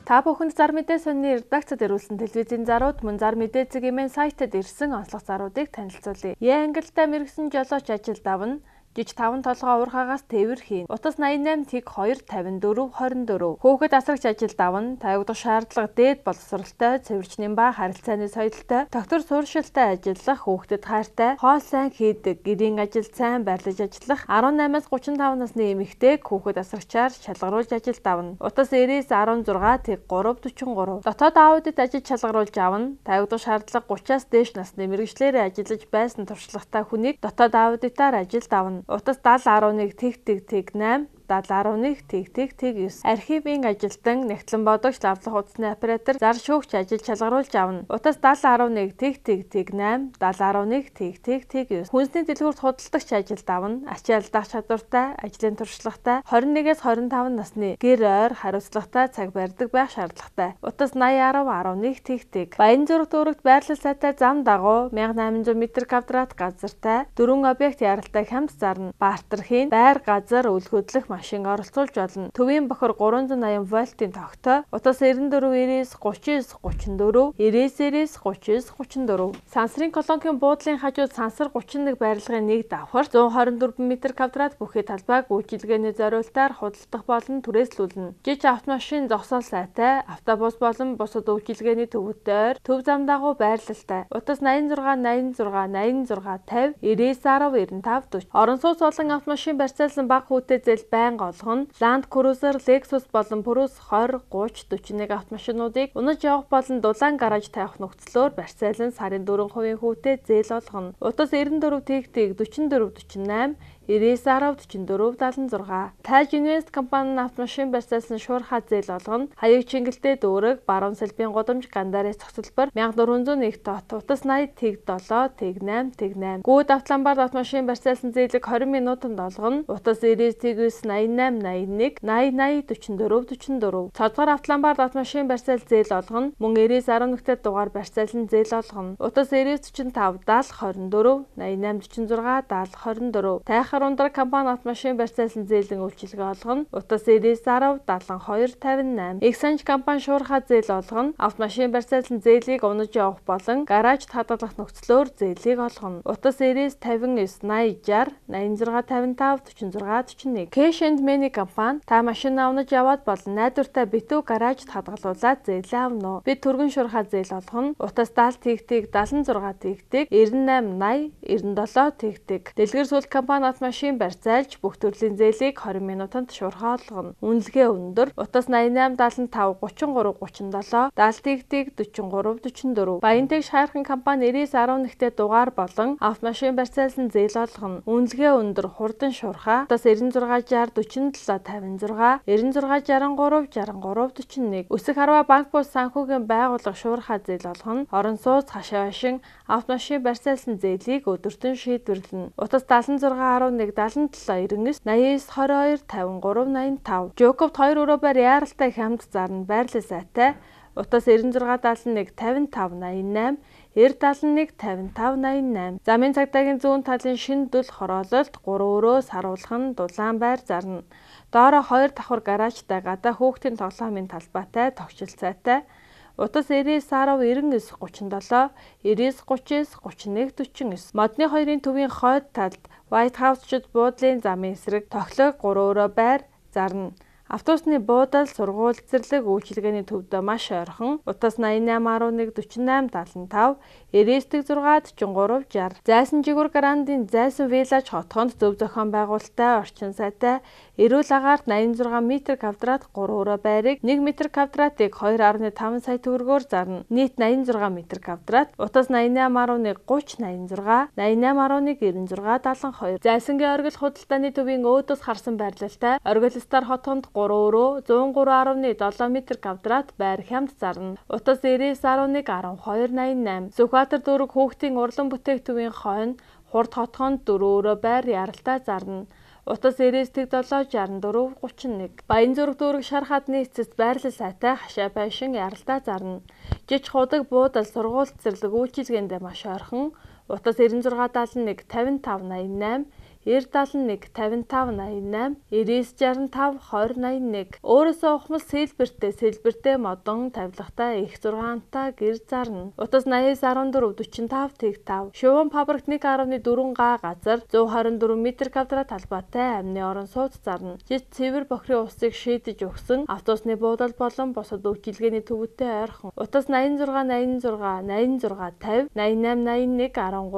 Та бүхэнд зар мэдээ сонины редакцид ирүүлсэн телевизийн зарууд мөн зар мэдээ цэгийн сайтад ирсэн онцлог заруудыг танилцуулъя. Янгалтай мэрэгсэн жолооч ажил давна. Жиж 5 толгой уурхаагаас тээвэр хийн. Утас 88 тэг 2 54 24. Хөөхд асрагч ажил давна. Тавигдах шаардлага дээд боловсролтой, цэвэрчнийн ба харилцааны соёлтой, доктор сууршилтай ажиллах, хүүхдэд хайртай, хоол сайн хийдэг, гэрийн ажил сайн байрлаж ажиллах 18-аас 35 насны эмэгтэйг хөөхд асрагчаар шалгаруулж ажил давна. Утас 90-ээс 16 тэг 3 43. Дотоод аудит ажил шалгаруулж авна. Тавигдах шаардлага 30-аас дээш насны мэргэжлэрээ ажиллаж байсан туршлагатай хүнийг дотоод аудитаар ажилд авна. Утас 70.11 тэг 8 70.11 тэг 9. Архивын ажилтан, нэгтлэн бодогч, лавлах утасны оператор, зар шүүгч ажил шалгаруулж авна. Утас 70.11 тэг 8 70.11 тэг 9. Хүнсний дэлгүүрт худалдагч ажилд авна. Ачаал дах чадвартай, ажлын туршлагатай, 21-ээс 25 насны гэр ойр хариуцлагатай цаг барьдаг байх шаардлагатай. Утас 80.11 тэг. Баян зүрх дүүрэгт байрлал сайтай зам дагуу 1800 м2 газартай 4 объект яралтай хямд зарна. Бартархийн байр газар үл хөдлөх машин оролцуулж болно. Төвийн бохор 380 вольтын тогтой. Утас 94-9 39 34 99-ээс 39 34. Сансрын колонкийн буудлын хажууд сансар 31 барилгын нэг давхар 124 м2 бүхий талбайг үйлчилгээний зориултаар худалдах болон түрээслүүлнэ. Жиж автомашин зогсоол сайтай, автобус болон бусад үйлчилгээний төвөддөр төв зам дагуу байрлалтай. Утас 86 86 86 50 99 10 95 40. Орон сууц болон автомашин барьцаалсан бага хүүтэй зээл байнга олгоно. Land Cruiser, Lexus болон Prius 20, 30, 41 автомашинуудыг унаж явах болон дулаан гараж тавих нөхцлөөр барьцаалан сарын 4% хүүтэй зээл олгоно. Утас 94 тэг 44 48 99 10 44 76. Тайж Invest компанийн автомашин барьцаалсан шуурхай зээл олгоно. Хаяг чингэлтэй дүүрэг, баруун салбийн гудамж Гандарис цогцлбор 1401 тот. Утас 80 тэг 7 тэг 8 тэг 8. Гүүд автоламбард автомашин барьцаалсан зээлийг 20 минутанд олгоно. Утас 99 тэг 88 81 80 44 44. Цодгор автоламбард автомашин барьцаал зээл олгоно. Мөн 99 11-т дугаар барьцаалсан зээл олгоно. Утас 99 45 70 24 88 46 70 24. Тайхаар ундраг компани автомашин барьцаалсан зээлийн үйлчилгээ олгоно. Утас 99 10 72 58. Эксанж компани шуурхай зээл олгоно. Автомашин барьцаалсан зээлийг унаж явах болон гаражд хадгалах нөхцлөөр зээлийг олгоно. Утас 99 59 80 60 86 55 46 41. Cash and Money компани та машин авнаж яваад болон найдвартай битүү гаражд хадгалуулаад зээлээ авна. Бид түргэн шуурхай зээл олгоно. Утас 70 тэг 76 тэг 98 80 97 тэг. Дэлгэр сүлт компани машин барьцаалж бүх төрлийн зээлийг 20 минутанд шуурхай олгоно. Үнэлгээ өндөр. Утас 88 75 33 37 70 43 44. Баянтэг шаархан компани 9911-т дугаар болон автомашин барьцаалсан зээл олгоно. Үнэлгээ өндөр хурдан шуурхай. Утас 96 60 47 56 96 63 63 41. Өсөх харва банк бус санхүүгийн байгууллага шуурхай зээл олгоно. Орон сууц хашаа машин автомашин барьцаалсан зээлийг өдөртөн шийдвэрлэнэ. Утас 76 11 77 99 89 22 53 85. Жокобт 2 өрөө байр яаралтай хямд зарна байрлал сайтай. Утас 96 71 55 88 9071 55 88. Замын цагдаагийн зүүн талын шинэ дүл хороололт 3 өрөө саруулхан дулаан байр зарна. Доороо 2 давхар гаражтай гадаа хүүхдийн тоглоомын талбайтай тогтчил сайтай. Утас 99 10 99 37 99 39 31 49. Модны хоёрын төвийн хойд талд White House-чд буудлын замын эсрэг тоглог 3 өрөө байр зарна. Автобусны буудал, сургууль, цэцэрлэг үйлчилгээний төвдөө маш ойрхон. Утас 88 11 48 75 99 6 43 60. Зайсан жигүүр грандын зайсан виллаж хотгонд зөв зохион байгуулалттай орчин сайтай эрүүл агаарт 86 м2 3 өрөө байрыг 1 м2-ыг 2.5 сая төгрөгөөр зарна. Нийт 86 м2. Утас 88 11 30 86 88 11 96 72. Зайсангийн оргил худалдааны төвийн өөдөөс харсан байрлалтай оргил стар хотгонд 3 өрөө 103.7 м2 байр хямд зарна. Утас 99 11 12 88. Сүхбаатар дүүрэг хүүхдийн урлан бүтээгтүвийн хойно хурд хотгонд 4 өрөө байр яралтай зарна. Утас 99 7 64 31. Баян зүрх дүүрэг шар хадны эцэст байрлал сайтай хашаа байшин яралтай зарна. Жиж худаг буудал сургууль цэцэрлэг үйлчилгээндээ маш ойрхон. Утас 96 71 55 88 9071 5588 9965 2081. Өөрөөсөө ухмал сэлбэртэй модон тавилгатай их 6-тай гэр зарна. Утас 8914 45 Шуван фабрик 1.4 га газар 124 м2 талбайтай амны орон сууц зарна. Жид цэвэр бохирын усыг шийдэж өгсөн автобусны буудал болон бусад үйлчилгээний төвөдтэй ойрхон. Утас 86 86 86 50 88 81 13 39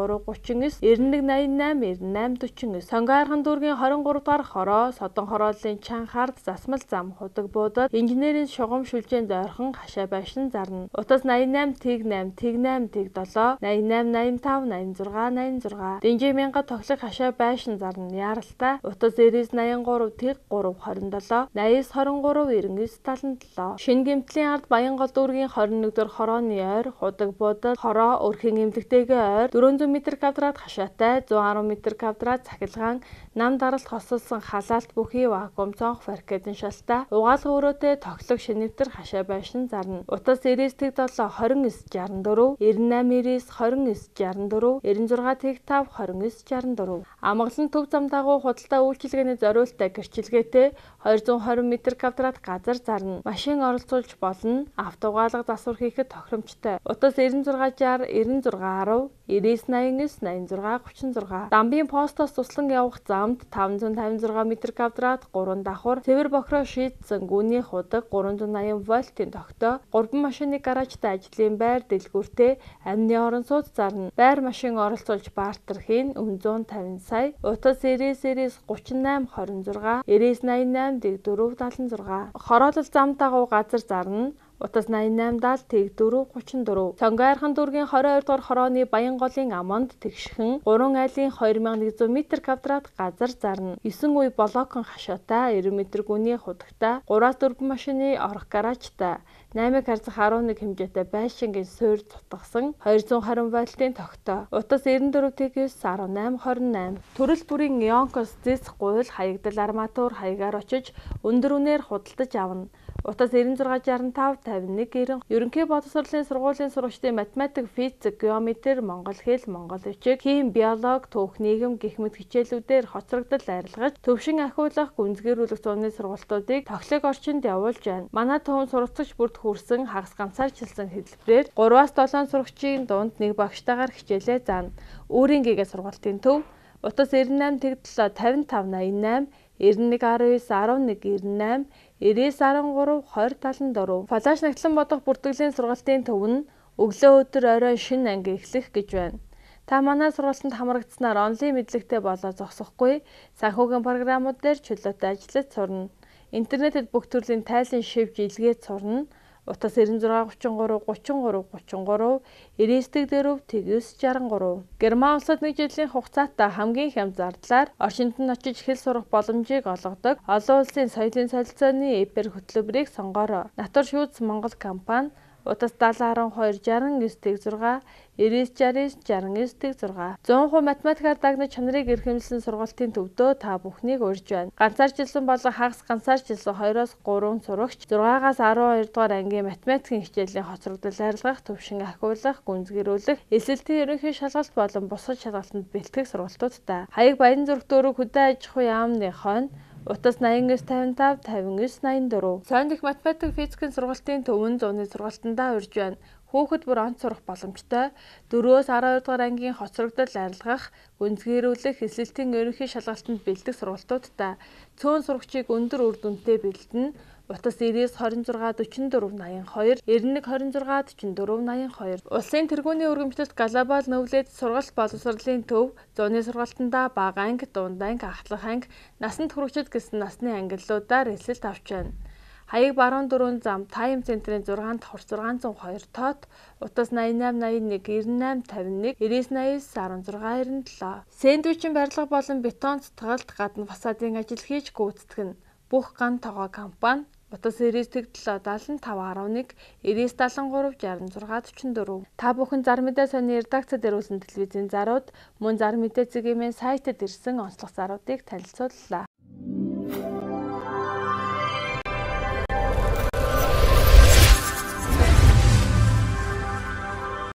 91 88 98 49. Сонгоайрхан дүүргийн 23 дахь хороо Содон хорооллын Чанхаард засмал зам худаг буудал инженерийн шугам шүлжээнд ойрхон хашаа байшин зарна. Утас 88 8 8 7 88 85 86 86 Дэнжи мянга тоглох хашаа байшин зарна. Яралтай утас 99 83 3 27 89 23 99 77 Шинэ гэмтлийн ард Баянгол дүүргийн 21 дугаар хорооны ойр худаг буудал хороо өрхийн эмнэлэгтэйгээ ойр 400 м2 хашаатай 110 м2 цахилгаан нам даралт хосолсон халаалт бүхий вакуум цонх паркетын шалтай угаалга өрөөтэй тоглох шинэвтер хашаа байшин зарна. Утас 99 7 29 64 98 99 29 64 96 5 29 64 Амгалан төв зам дагуу худалдаа үйлчилгээний зориултаа гэрчилгээтэй 220 м2 газар зарна. Машин оролцуулж болно. Автоугаалга засвар хийхэд тохиромжтой. Утас 96 60 96 10 99 89 86 Дамбын постоос туслан явах замд 556 м2 3 давхар цэвэр бохироо шийдсэн гүний худаг 380 вольтын тогтоо 3 машины гаражтай ажлын байр дэлгүүртэй амны орон сууц зарна. Байр машин оролцуулж бартер хийн 150 сая. Утас 99 38 26 99 88 4 76 Хороолол зам дагуу газар зарна. Утас 88 70 34 Сонгоайрхан дүүргийн 22 дугаар хорооны Баянголын аманд тэгшхэн 3 айлын 2100 м2 газар зарна. 9 үе блокон хашаатай 90 м гүний худагтай 3-4 машины орох гаражтай 8 харьцах 11 хэмжээтэй байшингийн суурь цутгасан 220 вольтын тогтоо. Утас 94 18 28 Төрөл бүрийн Ионкос зэс гуйл хаягдал арматур хаягаар очиж өндөр үнээр худалдаж авна. Утас 96 65 51 90 Ерөнхий боловсролын сургуулийн сурагчдын математик, физик, геометри, монгол хэл, монгол бичиг, хим, биолог, түүх, нийгэм гэх мэт хичээлүүдээр хоцрогдол арилгаж төвшин ахиулах, гүнзгийрүүлэх зуны сургалтуудыг тоглог орчинд явуулж байна. Манай төв суралцагч бүрд хүрсэн хагас ганцаарчилсан хэлбэрээр 3-7 сурагчийн дунд нэг багштайгаар хичээлээ заана. Өөрийн гээгээ сургалтын төв Утас 98 57 55 88 91 19 11 98 99 13 20 74 Фалаш нагтлан бодох бүртгэлийн сургалтын төв нь өглөө өдөр орой шинэ анги эхлэх гэж байна. Та манай сургалтанд хамрагдсанаар онлайн мэдлэгтэй болоо зогсохгүй санхүүгийн програмууд дээр чөлөөтэй ажиллаж сурна. Интернетэд бүх төрлийн тайлан шивж илгээд сурна. Утас 96 33 33 33 99 4 Герман улсад нэг жилийн хугацаатай хамгийн хямд зардлаар оршинд нь очиж хэл сурах боломжийг олгодог олон улсын соёлын солилцооны эпер хөтөлбөрийг сонгоорой. Натур шүүц Монгол компани Утас 70 12 69 6 99 69 100% математикаар дагнаж чанарыг эрхэмлсэн сургалтын төвдөө та бүхнийг урьж байна. Ганцаарчилсан болон хагас ганцаарчилсан 2-3 сурагч 6-аас 12 дугаар ангийн математикийн хичээлийн хоцрогдол арилгах, төвшин ахиулах, гүнзгийрүүлэх, эсэлтийн ерөнхий шалгалт болон бусад шалгалтанд бэлтгэх сургалтуудтай. Хаяг Баянзүрх дүүрэг хөдөө аж ахуйн яамны хойно Утас 89 55 59 84 Соён дэх математик, физикийн сургалтын төвөн зуны сургалтандаа урьж байна. Хүүхэд бүр онц сурах боломжтой 4-өөс 12 дугаар ангийн хоцрогдол арилгах, гүнзгийрүүлэх, эсэлтийн ерөнхий шалгалтанд бэлдэх сургалтуудтай. Цөөн сурагчийг өндөр үр дүнтэй бэлдэнэ. Утас 90 26 44 82 91 26 44 82 Улсын тэргүүний өргөмжлөлт глобал нөвлөд сургалт боловсролын төв зуны сургалтандаа бага анги, дунд анги, ахлах анги, насанд хүрэгчид гэсэн насны ангиллуудаар эсэлт авч байна. Хаяг Баруун дөрвөн зам Тайм центрийн 6 давхар 602 тоот Утас 88 81 98 51 99 80 16 97 Сэндвичийн барилга болон бетон цэцгэлт гадна фасадын ажил хийж гүйцэтгэнэ. Бүх ган тогоо компани Утас 99 75 11 99 73 66 44 Та бүхэн зар мэдээ сонины редакцад ирүүлсэн телевизийн зарууд мөн зар мэдээ цэгийн сайтад ирсэн онцлог заруудыг танилцууллаа.